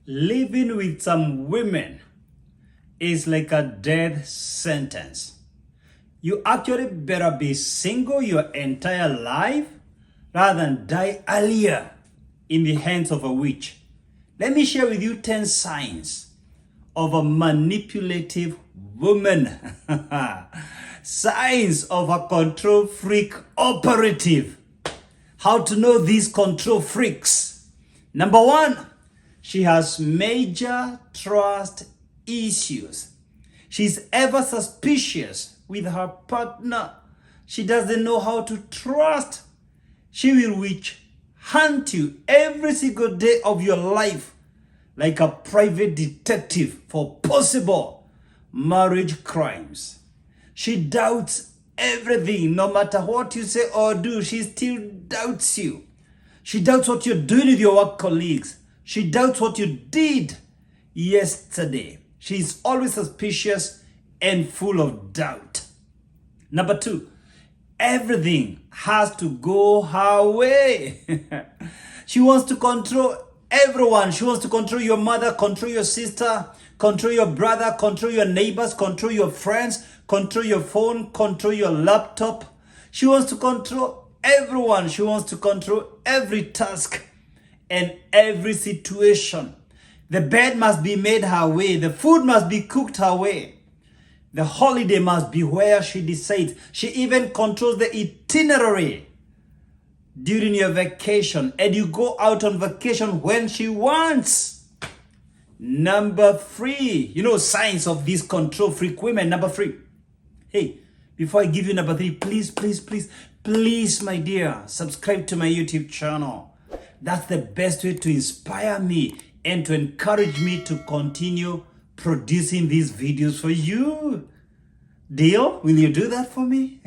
living with some women is like a death sentence. You actually better be single your entire life rather than die earlier in the hands of a witch. Let me share with you 10 signs of a manipulative woman. Signs of a control freak operative. How to know these control freaks? Number 1, she has major trust issues. She's ever suspicious with her partner. She doesn't know how to trust. She will witch hunt you every single day of your life like a private detective for possible marriage crimes. She doubts everything. No matter what you say or do, she still doubts you. She doubts what you're doing with your work colleagues. She doubts what you did yesterday. She's always suspicious and full of doubt. Number 2, everything has to go her way. She wants to control everyone. She wants to control your mother, control your sister, control your brother, control your neighbors, control your friends, control your phone, control your laptop. She wants to control everyone. She wants to control every task and every situation. The bed must be made her way. The food must be cooked her way. The holiday must be where she decides. She even controls the itinerary during your vacation, and you go out on vacation when she wants. Number 3, signs of these control freak women. Number 3. Hey, before I give you number 3, please, my dear, subscribe to my YouTube channel. That's the best way to inspire me and to encourage me to continue producing these videos for you. Deal? Will you do that for me?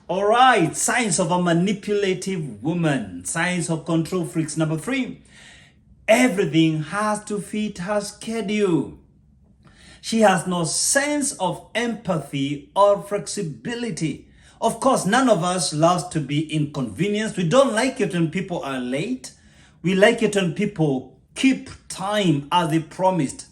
All right, signs of a manipulative woman. Signs of control freaks. Number 3, everything has to fit her schedule. She has no sense of empathy or flexibility. Of course, none of us loves to be inconvenienced. We don't like it when people are late. We like it when people keep time as they promised.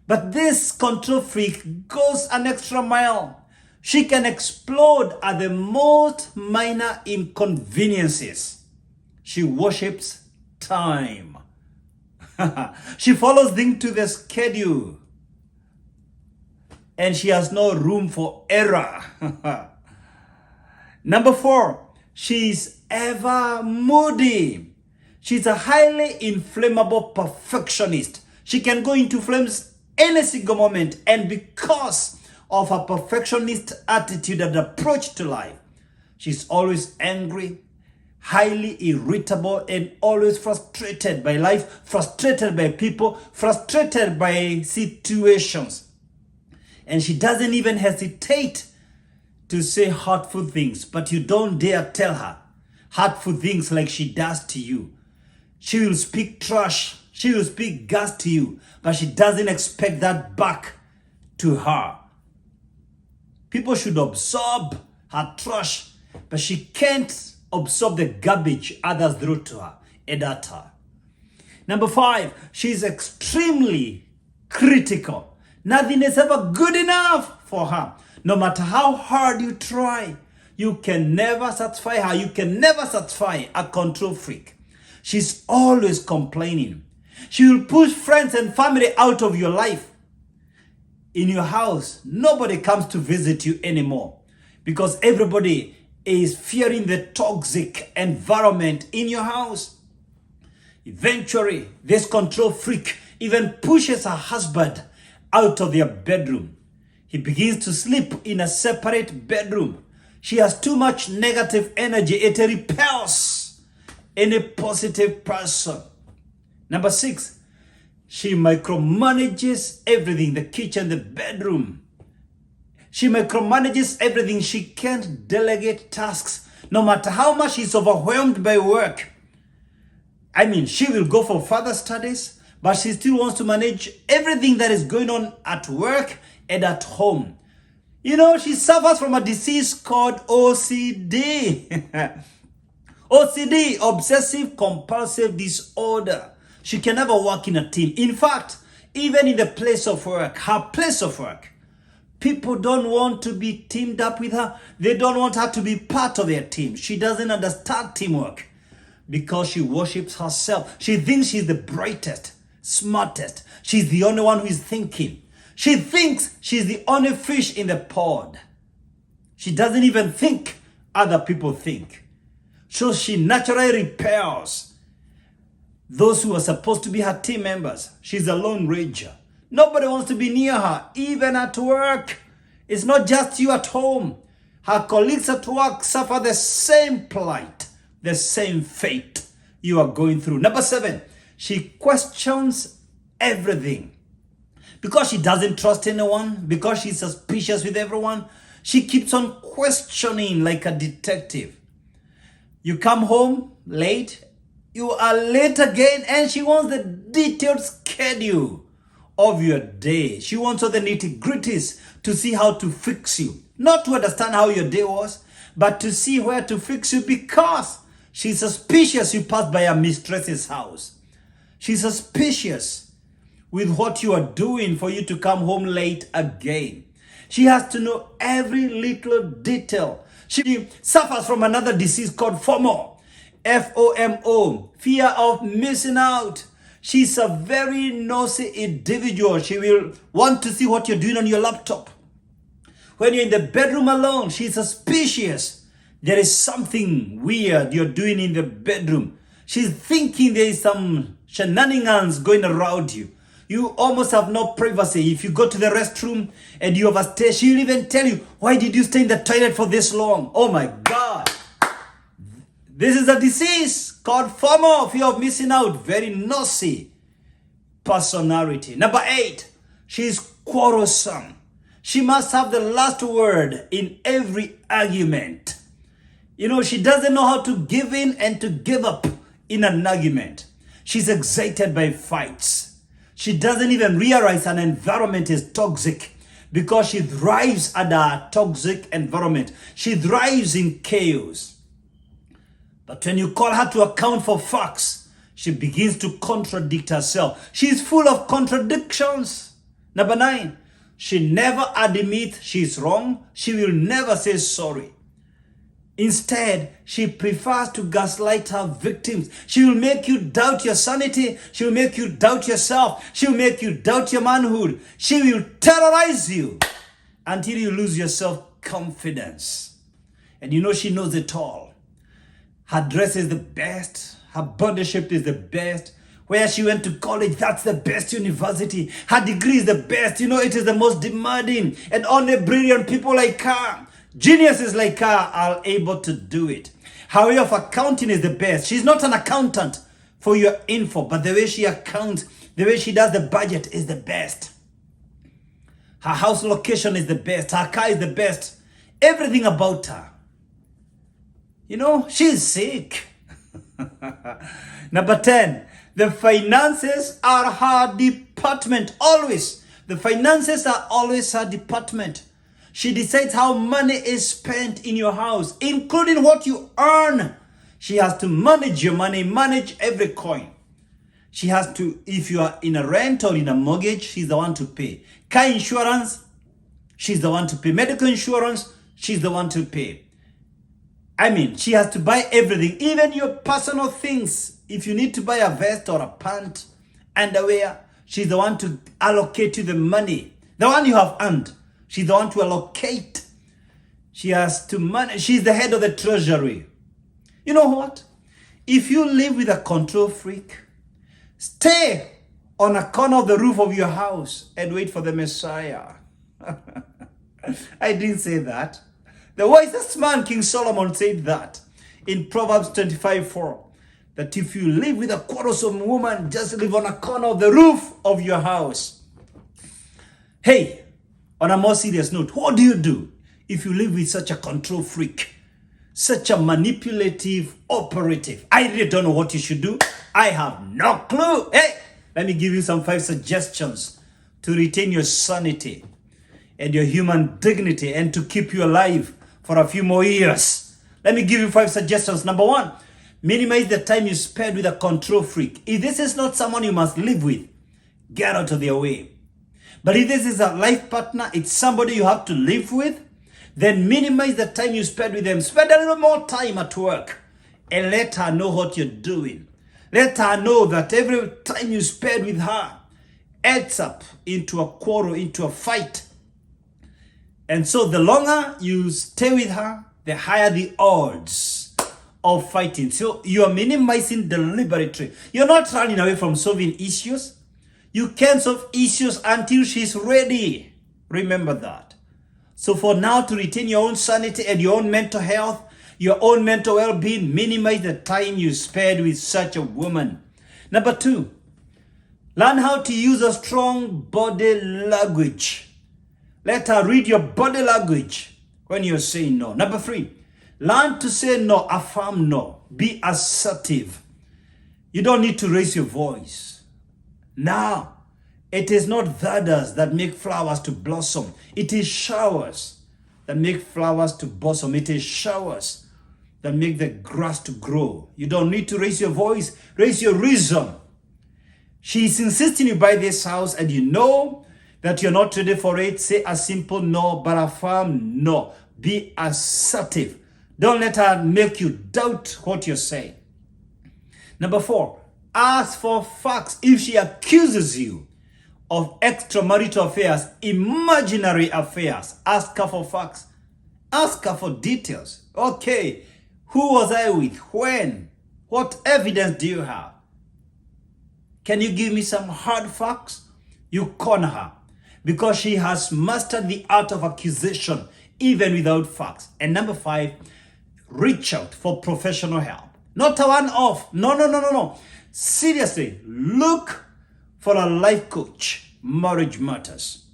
But this control freak goes an extra mile. She can explode at the most minor inconveniences. She worships time. She follows things to the schedule. And she has no room for error. Number 4, she's ever moody. She's a highly inflammable perfectionist. She can go into flames any single moment, and because of her perfectionist attitude and approach to life, she's always angry, highly irritable, and always frustrated by life, frustrated by people, frustrated by situations. And she doesn't even hesitate to say hurtful things, but you don't dare tell her hurtful things like she does to you. She will speak trash. She will speak gas to you, but she doesn't expect that back to her. People should absorb her trash, but she can't absorb the garbage others throw to her and at her. Number 5, she's extremely critical. Nothing is ever good enough for her. No matter how hard you try, you can never satisfy her. You can never satisfy a control freak. She's always complaining. She will push friends and family out of your life. In your house, nobody comes to visit you anymore because everybody is fearing the toxic environment in your house. Eventually, this control freak even pushes her husband out of their bedroom. He begins to sleep in a separate bedroom. She has too much negative energy. It repels any positive person. Number 6, she micromanages everything, the kitchen, the bedroom. She micromanages everything. She can't delegate tasks, no matter how much she's overwhelmed by work. She will go for further studies, but she still wants to manage everything that is going on at work and at home. She suffers from a disease called OCD. OCD, obsessive compulsive disorder. She can never work in a team. In fact, even in the place of work, her place of work, people don't want to be teamed up with her. They don't want her to be part of their team. She doesn't understand teamwork because she worships herself. She thinks she's the brightest, smartest. She's the only one who is thinking. She thinks she's the only fish in the pond. She doesn't even think other people think. So she naturally repels those who are supposed to be her team members. She's a lone ranger. Nobody wants to be near her, even at work. It's not just you at home. Her colleagues at work suffer the same plight, the same fate you are going through. Number 7, she questions everything. Because she doesn't trust anyone, because she's suspicious with everyone, she keeps on questioning like a detective. You come home late, you are late again, and she wants the detailed schedule of your day. She wants all the nitty-gritties to see how to fix you. Not to understand how your day was, but to see where to fix you because she's suspicious you passed by her mistress's house. She's suspicious with what you are doing for you to come home late again. She has to know every little detail. She suffers from another disease called FOMO. F-O-M-O, fear of missing out. She's a very nosy individual. She will want to see what you're doing on your laptop. When you're in the bedroom alone, she's suspicious. There is something weird you're doing in the bedroom. She's thinking there is some shenanigans going around you. You almost have no privacy. If you go to the restroom and you overstay, she'll even tell you, why did you stay in the toilet for this long? Oh my God. This is a disease called FOMO, fear of missing out. Very nosy personality. Number 8, she's quarrelsome. She must have the last word in every argument. She doesn't know how to give in and to give up in an argument. She's excited by fights. She doesn't even realize an environment is toxic because she thrives at a toxic environment. She thrives in chaos. But when you call her to account for facts, she begins to contradict herself. She's full of contradictions. Number 9, she never admits she's wrong. She will never say sorry. Instead, she prefers to gaslight her victims. She will make you doubt your sanity. She will make you doubt yourself. She will make you doubt your manhood. She will terrorize you until you lose your self-confidence. And she knows it all. Her dress is the best. Her body shape is the best. Where she went to college, that's the best university. Her degree is the best. It is the most demanding. And only brilliant people like her, geniuses like her, are able to do it. Her way of accounting is the best. She's not an accountant for your info, but the way she accounts, the way she does the budget is the best. Her house location is the best. Her car is the best. Everything about her. She's sick. Number 10, the finances are her department. Always. The finances are always her department. She decides how money is spent in your house, including what you earn. She has to manage your money, manage every coin. She has to, if you are in a rent or in a mortgage, she's the one to pay. Car insurance, she's the one to pay. Medical insurance, she's the one to pay. She has to buy everything, even your personal things. If you need to buy a vest or a pant, underwear, she's the one to allocate you the money. The one you have earned. She's the one to allocate. She has to manage. She's the head of the treasury. You know what? If you live with a control freak, stay on a corner of the roof of your house and wait for the Messiah. I didn't say that. The wisest man, King Solomon, said that in Proverbs 25:4. That if you live with a quarrelsome woman, just live on a corner of the roof of your house. Hey, on a more serious note, what do you do if you live with such a control freak, such a manipulative operative? I really don't know what you should do. I have no clue. Hey, let me give you some 5 suggestions to retain your sanity and your human dignity and to keep you alive for a few more years. Let me give you 5 suggestions. Number 1, Minimize the time you spend with a control freak. If this is not someone you must live with, get out of their way. But if this is a life partner, it's somebody you have to live with, then minimize the time you spend with them. Spend a little more time at work and let her know what you're doing. Let her know that every time you spend with her adds up into a quarrel, into a fight. And so the longer you stay with her, the higher the odds of fighting. So you are minimizing deliberately. You're not running away from solving issues. You can't solve issues until she's ready. Remember that. So for now, to retain your own sanity and your own mental health, your own mental well-being, minimize the time you spend with such a woman. Number 2, learn how to use a strong body language. Let her read your body language when you're saying no. Number 3, learn to say no, affirm no, be assertive. You don't need to raise your voice. Now, it is not thunders that make flowers to blossom. It is showers that make flowers to blossom. It is showers that make the grass to grow. You don't need to raise your voice, raise your reason. She is insisting you buy this house and you know that you're not ready for it. Say a simple no, but a firm no. Be assertive. Don't let her make you doubt what you're saying. Number 4, ask for facts. If she accuses you of extramarital affairs, imaginary affairs, ask her for facts. Ask her for details. Okay, who was I with? When? What evidence do you have? Can you give me some hard facts? You corner her because she has mastered the art of accusation even without facts. And number 5, reach out for professional help. Not a one-off. No. Seriously, look for a life coach. Marriage matters.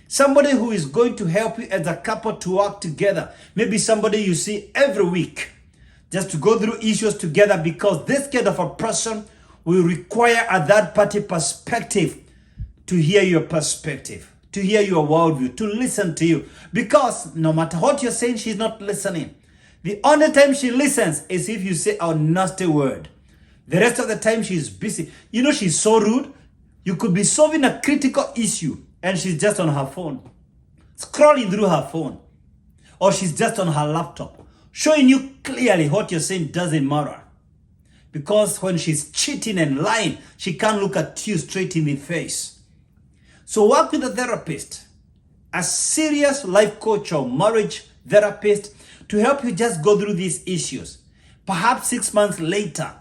Somebody who is going to help you as a couple to work together. Maybe somebody you see every week just to go through issues together, because this kind of a person will require a third-party perspective to hear your perspective, to hear your worldview, to listen to you. Because no matter what you're saying, she's not listening. The only time she listens is if you say a nasty word. The rest of the time she's busy. You know, she's so rude. You could be solving a critical issue and she's just on her phone, scrolling through her phone. Or she's just on her laptop, showing you clearly what you're saying doesn't matter. Because when she's cheating and lying, she can't look at you straight in the face. So work with a therapist, a serious life coach or marriage therapist, to help you just go through these issues. Perhaps 6 months later,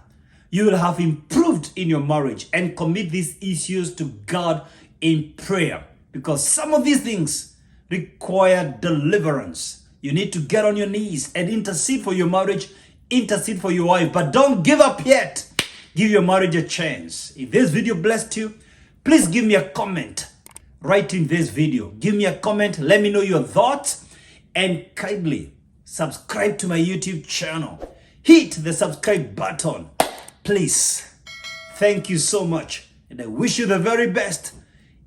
you will have improved in your marriage and commit these issues to God in prayer. Because some of these things require deliverance. You need to get on your knees and intercede for your marriage, intercede for your wife, but don't give up yet. Give your marriage a chance. If this video blessed you, please give me a comment right in this video. Give me a comment, let me know your thoughts, and kindly subscribe to my YouTube channel. Hit the subscribe button, please. Thank you so much, and I wish you the very best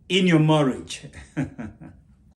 in your marriage.